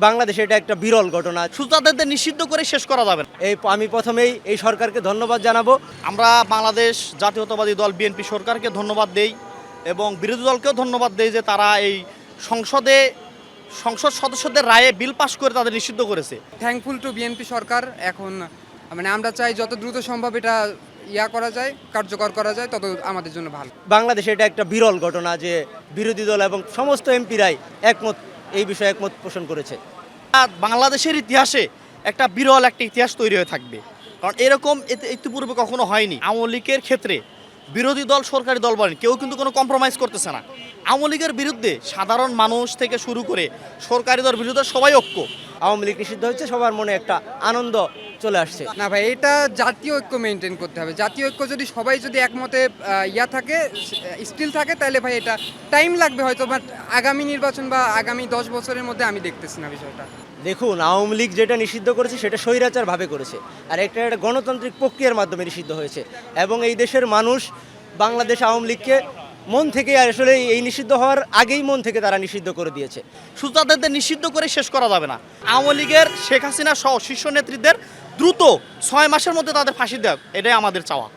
বাংলাদেশে এটা একটা বিরল ঘটনা। শুধু তাদের নিষিদ্ধ করে শেষ করা যাবে না। আমি প্রথমেই এই সরকারকে ধন্যবাদ জানাবো। আমরা বাংলাদেশ জাতীয়তাবাদী দল বিএনপি সরকারকে ধন্যবাদ দেই এবং বিরোধী দলকেও ধন্যবাদ দেই যে তারা এই সংসদ সদস্যদের রায়ে বিল পাশ করে তাদের নিষিদ্ধ করেছে। থ্যাঙ্কফুল টু বিএনপি সরকার। এখন আমরা চাই যত দ্রুত সম্ভব এটা করা যায়, কার্যকর করা যায়, তত আমাদের জন্য ভালো। বাংলাদেশে এটা একটা বিরল ঘটনা যে বিরোধী দল এবং সমস্ত এমপিরাই এই বিষয়ে একমত পোষণ করেছে। বাংলাদেশের ইতিহাসে একটা বিরল একটা ইতিহাস তৈরি হয়ে থাকবে, কারণ এরকম ইতিপূর্বে কখনো হয়নি। আওয়ামী লীগের ক্ষেত্রে বিরোধী দল সরকারি দল বলেন কেউ কিন্তু কোনো কম্প্রোমাইজ করতেছে না। আওয়ামী লীগের বিরুদ্ধে সাধারণ মানুষ থেকে শুরু করে সরকারি দল বিরুদ্ধে সবাই ঐক্য। আওয়ামী লীগ নিষিদ্ধ হচ্ছে, সবার মনে একটা আনন্দ চলে আসছে। না ভাই, এটা জাতীয় ঐক্য মেনটেন করতে হবে। জাতীয় ঐক্য যদি সবাই একমতে থাকে, স্টিল থাকে, তাহলে ভাই এটা টাইম লাগবে হয়তো, বাট আগামী নির্বাচন বা আগামী 10 বছরের মধ্যে আমি দেখতেছি না বিষয়টা। দেখুন, আওয়ামী লীগ যেটা নিষিদ্ধ করেছে সেটা স্বৈরাচারভাবে করেছে, আর একটা গণতান্ত্রিক প্রক্রিয়ার মাধ্যমে নিষিদ্ধ হয়েছে। এবং এই দেশের মানুষ বাংলাদেশ আওয়ামী লীগকে মন থেকে, আসলে এই নিষিদ্ধ হওয়ার আগেই মন থেকে তারা নিষিদ্ধ করে দিয়েছে। শুধু তাদের নিষিদ্ধ করে শেষ করা যাবে না। আওয়ামী লীগের শেখ হাসিনা সহ শীর্ষ নেতৃত্বের দ্রুত 6 মাসের মধ্যে তাদের ফাঁসি দেওয়া, এটাই আমাদের চাওয়া।